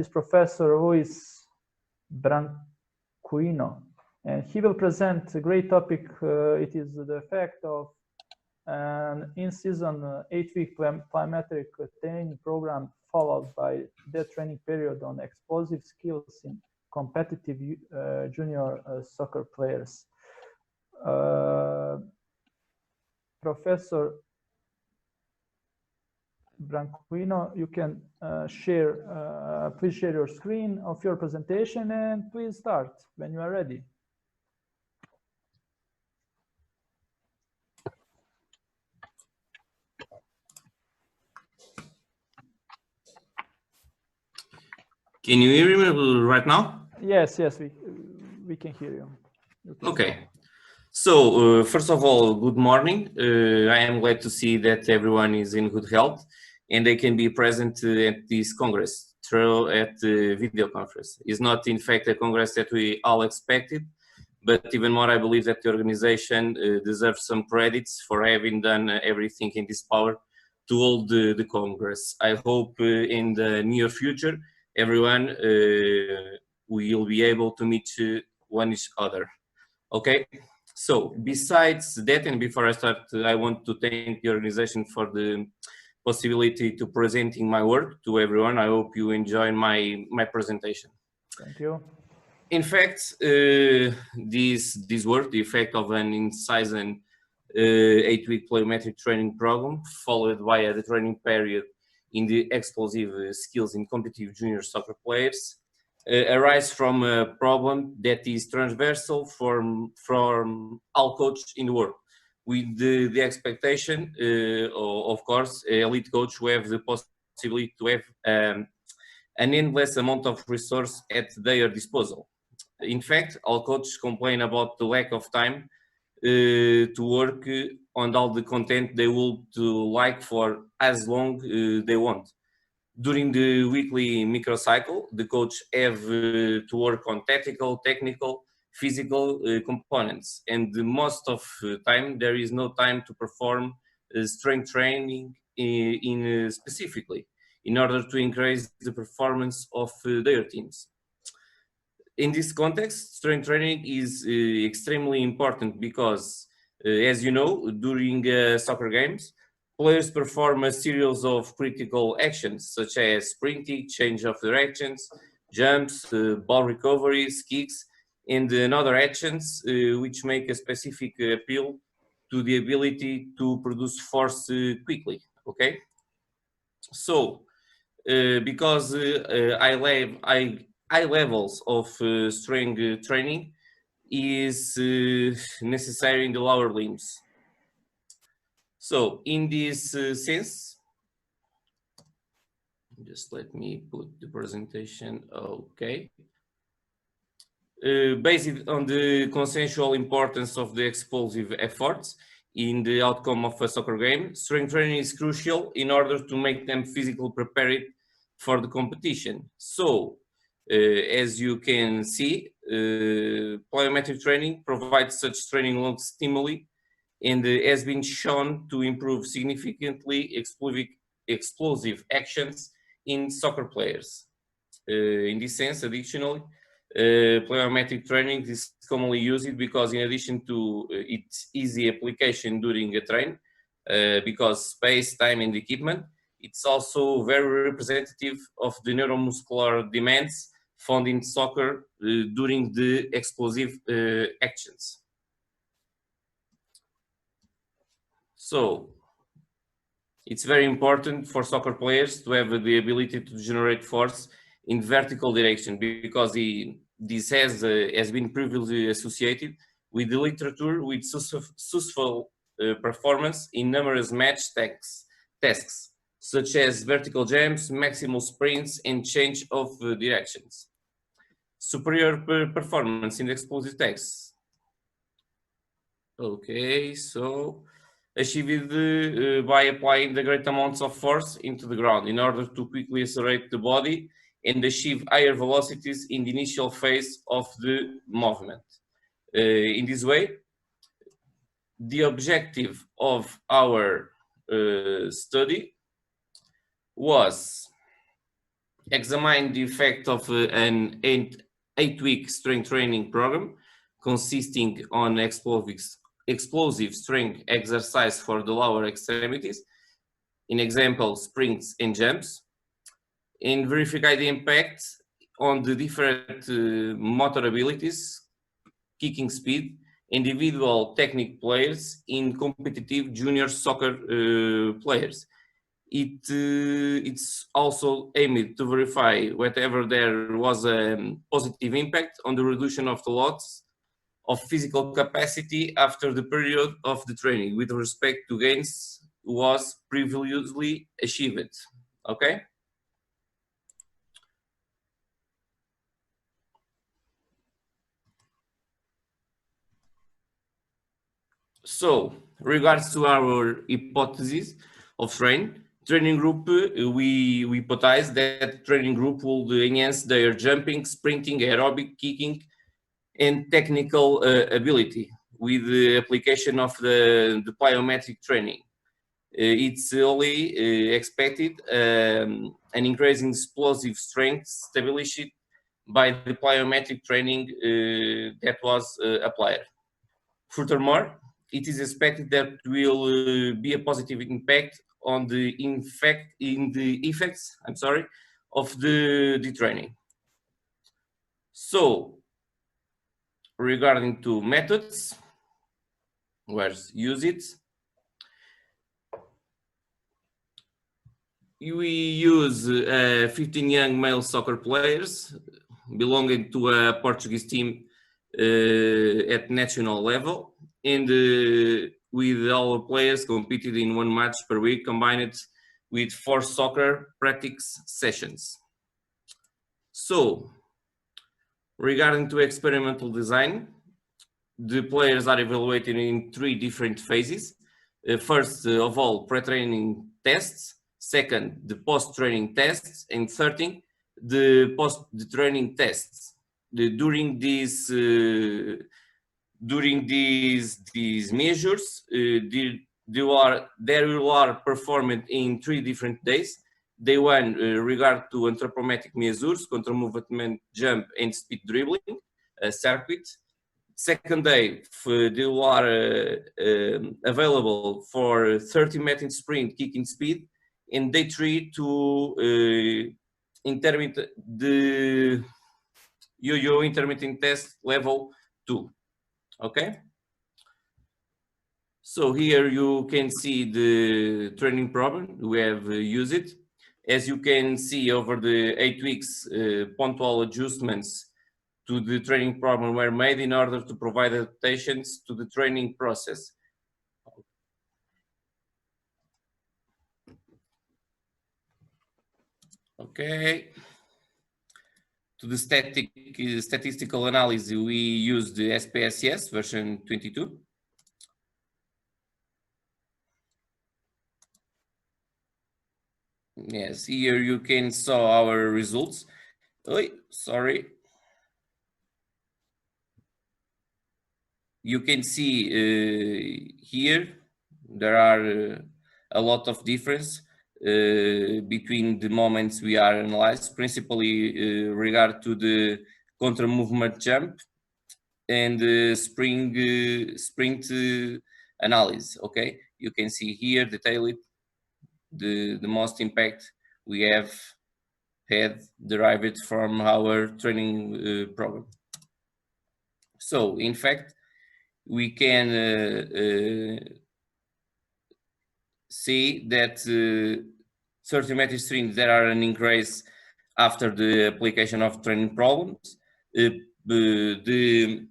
This professor who is Branquinho, and he will present a great topic. It is the effect of an in-season 8-week plyometric training program followed by their training period on explosive skills in competitive junior soccer players. Professor Branquinho, you can please share your screen of your presentation and please start when you are ready. Can you hear me right now? Yes, we can hear you. Okay. So, first of all, good morning. I am glad to see that everyone is in good health and they can be present at this Congress at the video conference. It's not, in fact, a Congress that we all expected, but even more, I believe that the organization deserves some credits for having done everything in this power to hold the Congress. I hope in the near future, everyone will be able to meet one each other. Okay. So besides that, and before I start, I want to thank the organization for the possibility to presenting my work to everyone. I hope you enjoy my presentation. Thank you. In fact, this work, the effect of an in-season 8-week plyometric training program, followed by the training period in the explosive skills in competitive junior soccer players, arise from a problem that is transversal from all coaches in the world, with the expectation, of course, elite coach who have the possibility to have an endless amount of resource at their disposal. In fact, all coaches complain about the lack of time to work on all the content they would like for as long they want. During the weekly microcycle, the coach have to work on technical, physical components, and most of the time there is no time to perform strength training specifically in order to increase the performance of their teams. In this context, strength training is extremely important because, as you know, during soccer games, players perform a series of critical actions such as sprinting, change of directions, jumps, ball recoveries, kicks, and other actions which make a specific appeal to the ability to produce force quickly. Okay, so because high levels of strength training is necessary in the lower limbs. So in this sense, just let me put the presentation. Okay. Based on the consensual importance of the explosive efforts in the outcome of a soccer game, strength training is crucial in order to make them physically prepared for the competition. So, as you can see, plyometric training provides such training long stimuli and has been shown to improve significantly explosive actions in soccer players. In this sense, additionally, plyometric training is commonly used because in addition to its easy application during a train, because space, time and equipment, it's also very representative of the neuromuscular demands found in soccer during the explosive actions. So, it's very important for soccer players to have the ability to generate force in vertical direction because this has been previously associated with the literature with successful performance in numerous match tasks, such as vertical jumps, maximal sprints, and change of directions. Superior performance in explosive tasks. Okay, so achieved by applying the great amounts of force into the ground in order to quickly accelerate the body and achieve higher velocities in the initial phase of the movement. In this way, the objective of our study was examine the effect of an 8-week strength training program consisting on explosive strength exercise for the lower extremities, in example, sprints and jumps, and verify the impact on the different motor abilities, kicking speed, individual technique players in competitive junior soccer players. It's also aimed to verify whether there was a positive impact on the reduction of the loss of physical capacity after the period of the training with respect to gains was previously achieved. Okay? So, regards to our hypothesis of training group, we hypothesize that training group will enhance their jumping, sprinting, aerobic, kicking, and technical ability with the application of the plyometric training. It's only expected an increase in explosive strength stability by the plyometric training that was applied. Furthermore, it is expected that will be a positive impact on the effects of the training. So, regarding to methods, where's use it? We use 15 young male soccer players belonging to a Portuguese team at national level, and with all players competed in 1 match per week, combined with 4 soccer practice sessions. So, regarding to experimental design, the players are evaluated in 3 different phases. First of all, pre-training tests. Second, the post-training tests. And third, the post-training tests. During these measures, they are performed in 3 different days. Day 1 regard to anthropometric measures, control movement, jump, and speed dribbling circuit. Second day, they are available for 30-meter sprint kicking speed, and day 3 to the yo-yo intermittent test level 2. Okay. So here you can see the training program we have used it. As you can see, over the 8 weeks, punctual adjustments to the training program were made in order to provide adaptations to the training process. Okay. To the statistical analysis, we used the SPSS version 22. Yes, here you can see our results. Oh, sorry. You can see here there are a lot of difference between the moments we are analyzed, principally regard to the counter movement jump and sprint analysis. Okay, you can see here detailed the most impact we have had derived from our training program. So in fact, we can see that 30-meter sprints, there are an increase after the application of training problems. The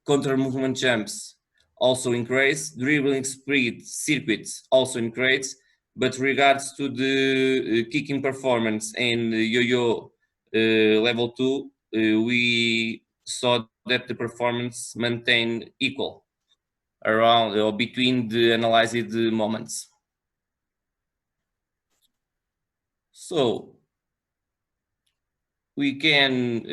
counter movement jumps also increase, dribbling speed circuits also increase, but regards to the kicking performance and yo-yo level 2, we saw that the performance maintained equal around or between the analyzed moments. So we can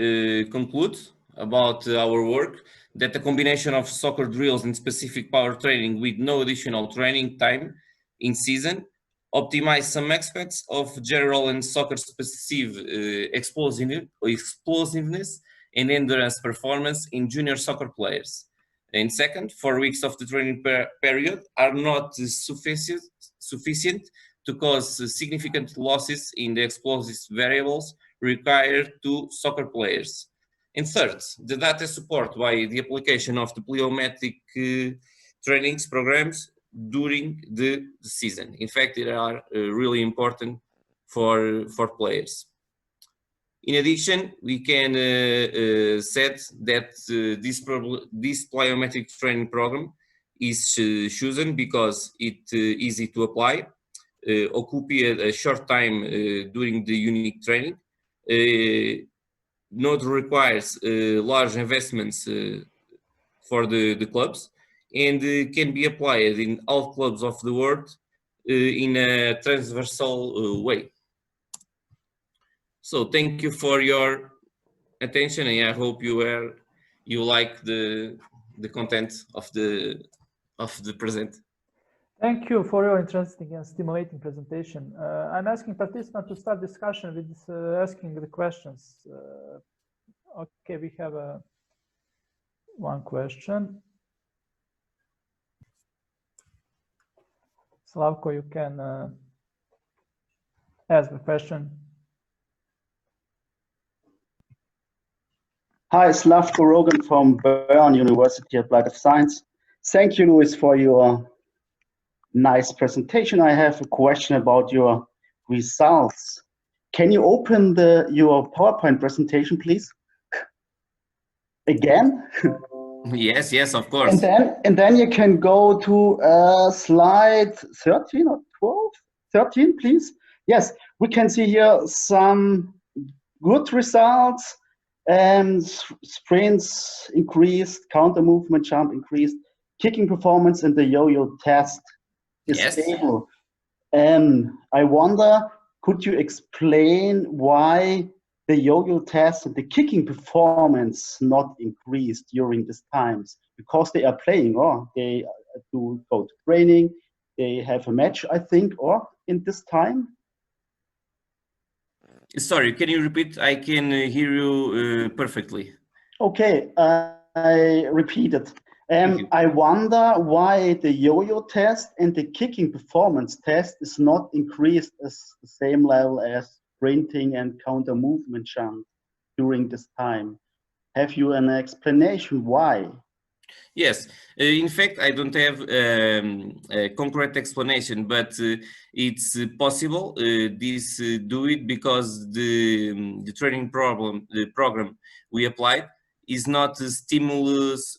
conclude about our work that the combination of soccer drills and specific power training with no additional training time in season optimize some aspects of general and soccer-specific explosiveness and endurance performance in junior soccer players. And second, 4 weeks of the training period are not sufficient to cause significant losses in the explosive variables required to soccer players. And third, the data support by the application of the plyometric trainings programs during the season. In fact, they are really important for players. In addition, we can set that this plyometric training program is chosen because it's easy to apply, occupy a short time during the unique training, not requires large investments for the clubs, and can be applied in all clubs of the world in a transversal way. So thank you for your attention, and I hope you like the content of the present. Thank you for your interesting and stimulating presentation. I'm asking participants to start discussion with asking the questions. Okay, we have one question. Slavko, you can ask the question. Hi, Slavko Rogan from Bern University Applied of Science. Thank you, Luis, for your nice presentation. I have a question about your results. Can you open your PowerPoint presentation, please? Again? Yes, of course. And then you can go to slide 13 or 12? 13, please. Yes, we can see here some good results. Sprints increased, counter movement jump increased, kicking performance and the yo-yo test is stable. I wonder, could you explain why the yo-yo test and the kicking performance not increased during these times? Because they are playing, or they do go to training, they have a match, I think, or in this time? Sorry, can you repeat? I can hear you perfectly. Okay, I repeat it. I wonder why the yo-yo test and the kicking performance test is not increased as the same level as sprinting and counter movement jump during this time. Have you an explanation why? Yes, in fact, I don't have a concrete explanation, but it's possible this do it because the training program we applied is not a stimulus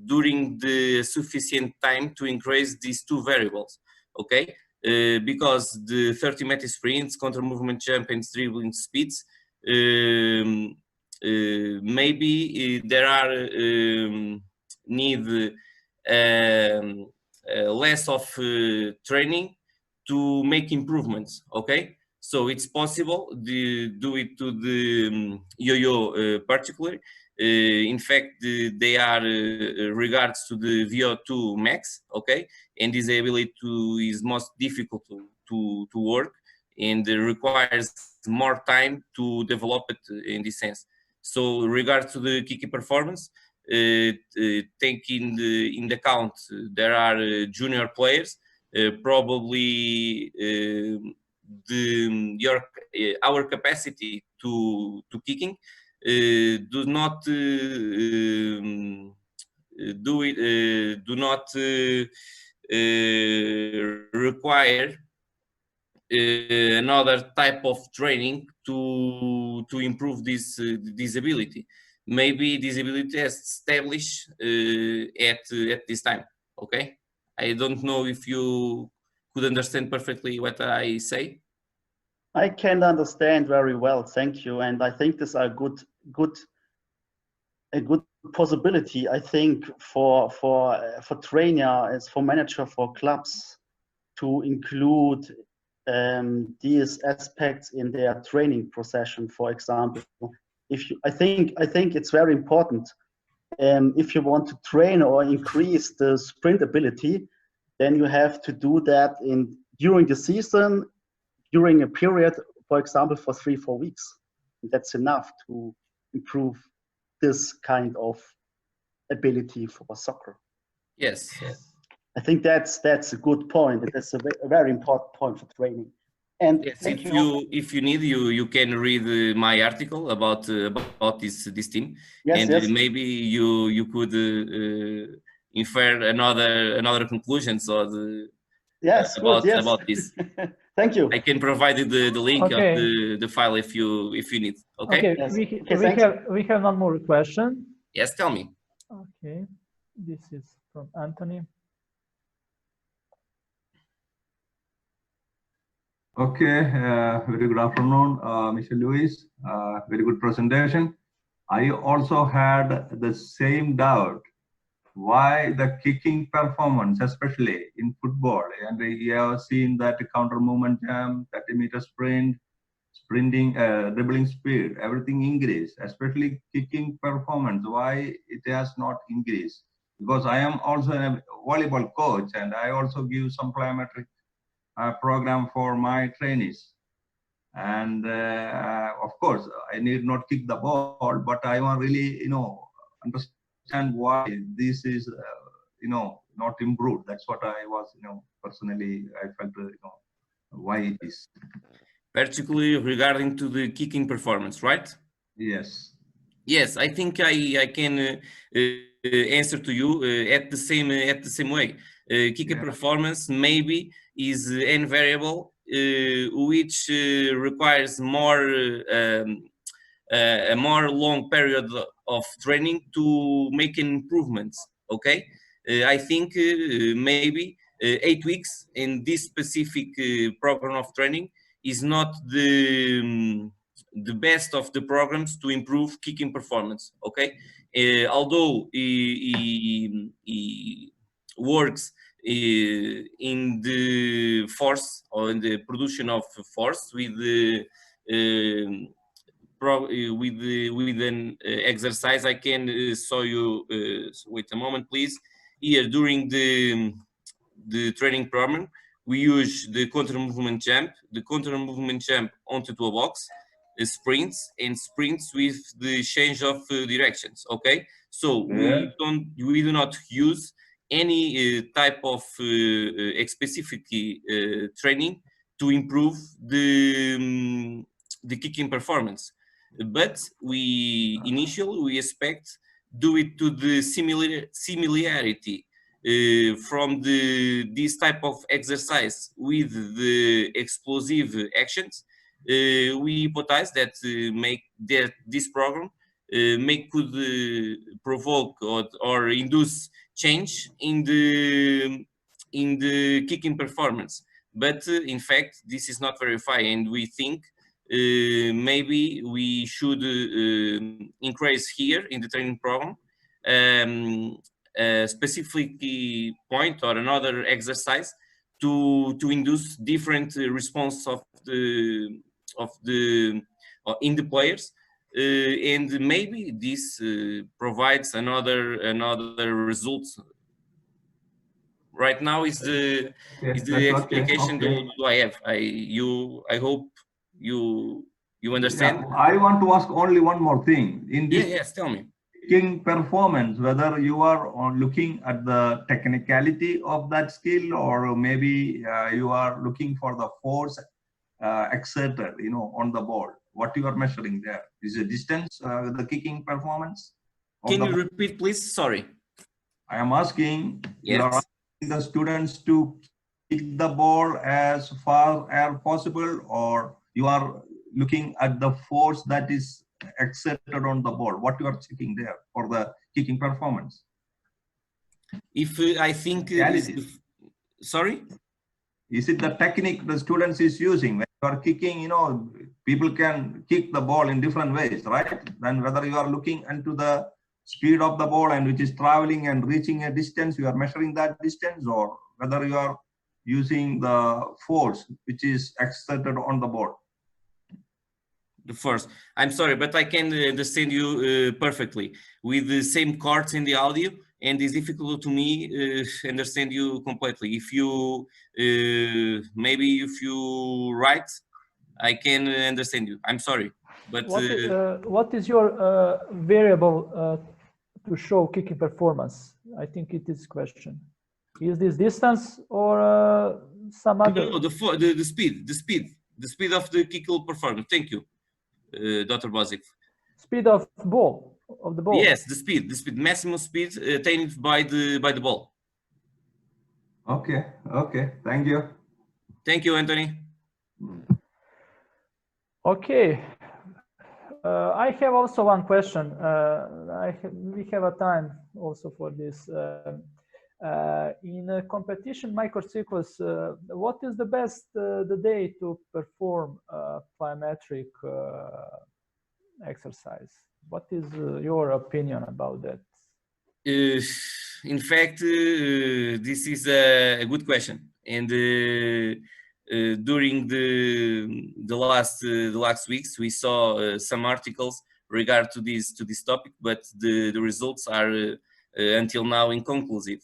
during the sufficient time to increase these two variables. Okay, because the 30-meter sprints, counter movement jump, and dribbling speeds. Maybe there are need less of training to make improvements. Okay, so it's possible to do it to the yo-yo particularly. In fact, they are regards to the VO2 max. Okay, and this ability is most difficult to work and requires more time to develop it in this sense. So, regards to the kicking performance, taking in account there are junior players, probably our capacity to kicking do not require another type of training to improve this ability. Maybe this ability is established at this time. Okay, I don't know if you could understand perfectly what I say. I can understand very well, thank you, and I think this is a good possibility. I think for trainer, for manager, for clubs to include these aspects in their training procession. For example, I think it's very important if you want to train or increase the sprint ability, then you have to do that during the season, during a period, for example, for 3-4 weeks. And that's enough to improve this kind of ability for soccer. Yes. I think that's a good point. That's a very important point for training. And yes, if you need, you can read my article about this team, yes, and maybe you could infer another conclusions or about this. Thank you. I can provide you the link of the file if you need. Okay. Okay. Yes. We have one more question. Yes, tell me. Okay, this is from Anthony. Okay, very good afternoon, Mr. Luis. Very good presentation. I also had the same doubt why the kicking performance, especially in football, and you have seen that counter movement jump, 30-meter sprint, sprinting, dribbling speed, everything increased, especially kicking performance, why it has not increased? Because I am also a volleyball coach and I also give some plyometric program for my trainees. And of course, I need not kick the ball, but I want really, understand why this is, not improved. That's what I was, personally, I felt, why it is. Particularly regarding to the kicking performance, right? Yes. Yes, I think I can answer to you at the same way. Kicking performance maybe is an variable which requires a more long period of training to make improvements. Okay, I think maybe 8 weeks in this specific program of training is not the best of the programs to improve kicking performance. Okay, although he works in the force or in the production of force with an exercise. I can show you. Wait a moment, please. Here during the training program, we use the counter movement jump, onto a box, sprints with the change of directions. Okay, so we do not use any type of specific training to improve the kicking performance, but we expect do it to the similarity from this type of exercise with the explosive actions. We hypothesize that this program could provoke or induce change in the kicking performance, but in fact this is not verified, and we think maybe we should increase here in the training program a specific point or another exercise to induce different response in the players, and maybe this provides another results. Right now is the explication do I have. I hope you understand. Yeah, I want to ask only one more thing. In this yes, tell me. Kicking performance, whether you are looking at the technicality of that skill, or maybe you are looking for the force exerted, on the ball. What you are measuring there is a distance, the kicking performance. Can you repeat, please? Sorry. I am asking. Yes. You are asking the students to kick the ball as far as possible, or you are looking at the force that is exerted on the ball? What you are checking there for the kicking performance? If I think sorry, is it the technique the students is using when you are kicking? People can kick the ball in different ways, right? Then whether you are looking into the speed of the ball and which is traveling and reaching a distance, you are measuring that distance, or whether you are using the force which is exerted on the ball. The first. I'm sorry, but I can understand you perfectly. With the same cards in the audio, and it's difficult to me understand you completely. If you maybe if you write, I can understand you. I'm sorry, but what is your variable to show kicking performance? I think it is question. Is this distance or some other? No, the speed of the kickle performance. Thank you, Dr. Bozic. Speed of the ball. Yes, the speed, maximum speed attained by the ball. Okay, okay, thank you. Thank you, Anthony. Okay, I have also one question. We have a time also for this. In a competition microcycles, what is the best the day to perform plyometric exercise? What is your opinion about that? In fact, this is a good question, and during the last weeks, we saw some articles regard to this topic, but the results are until now inconclusive.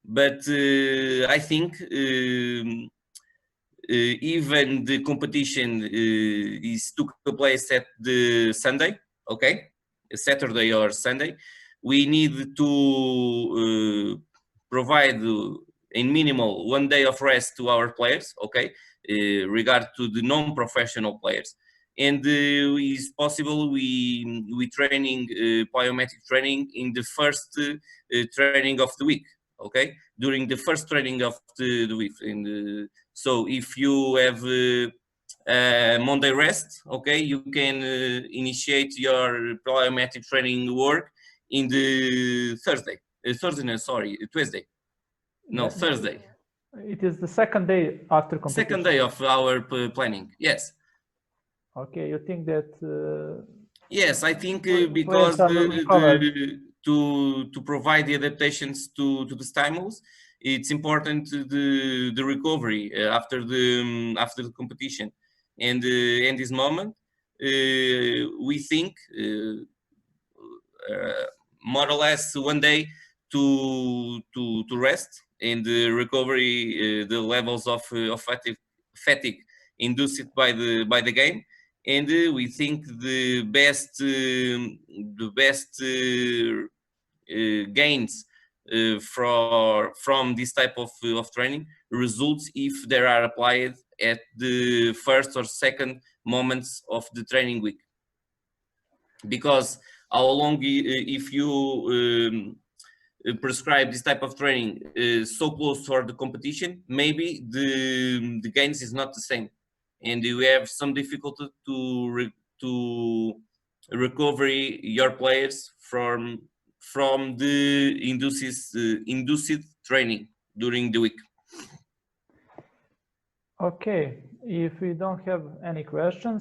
But I think even the competition took place at the Sunday, okay, Saturday or Sunday. We need to provide in minimal 1 day of rest to our players, okay, regard to the non-professional players. And is possible we training plyometric training in the first training of the week, okay, during the first training of the week. So if you have Monday rest, okay, you can initiate your plyometric training work in the Thursday. Tuesday. No, Thursday. It is the second day after competition. Second day of our planning. Yes. Okay, you think that? Yes, I think because to provide the adaptations to the stimulus, it's important the recovery after the competition, and in this moment we think more or less 1 day to rest and recovery the levels of fatigue induced by the game, and we think the best gains from this type of training results if they are applied at the first or second moments of the training week. Because how long, if you prescribe this type of training so close for the competition, maybe the gains is not the same, and you have some difficulty to recovery your players from the induced training during the week. Okay, if we don't have any questions,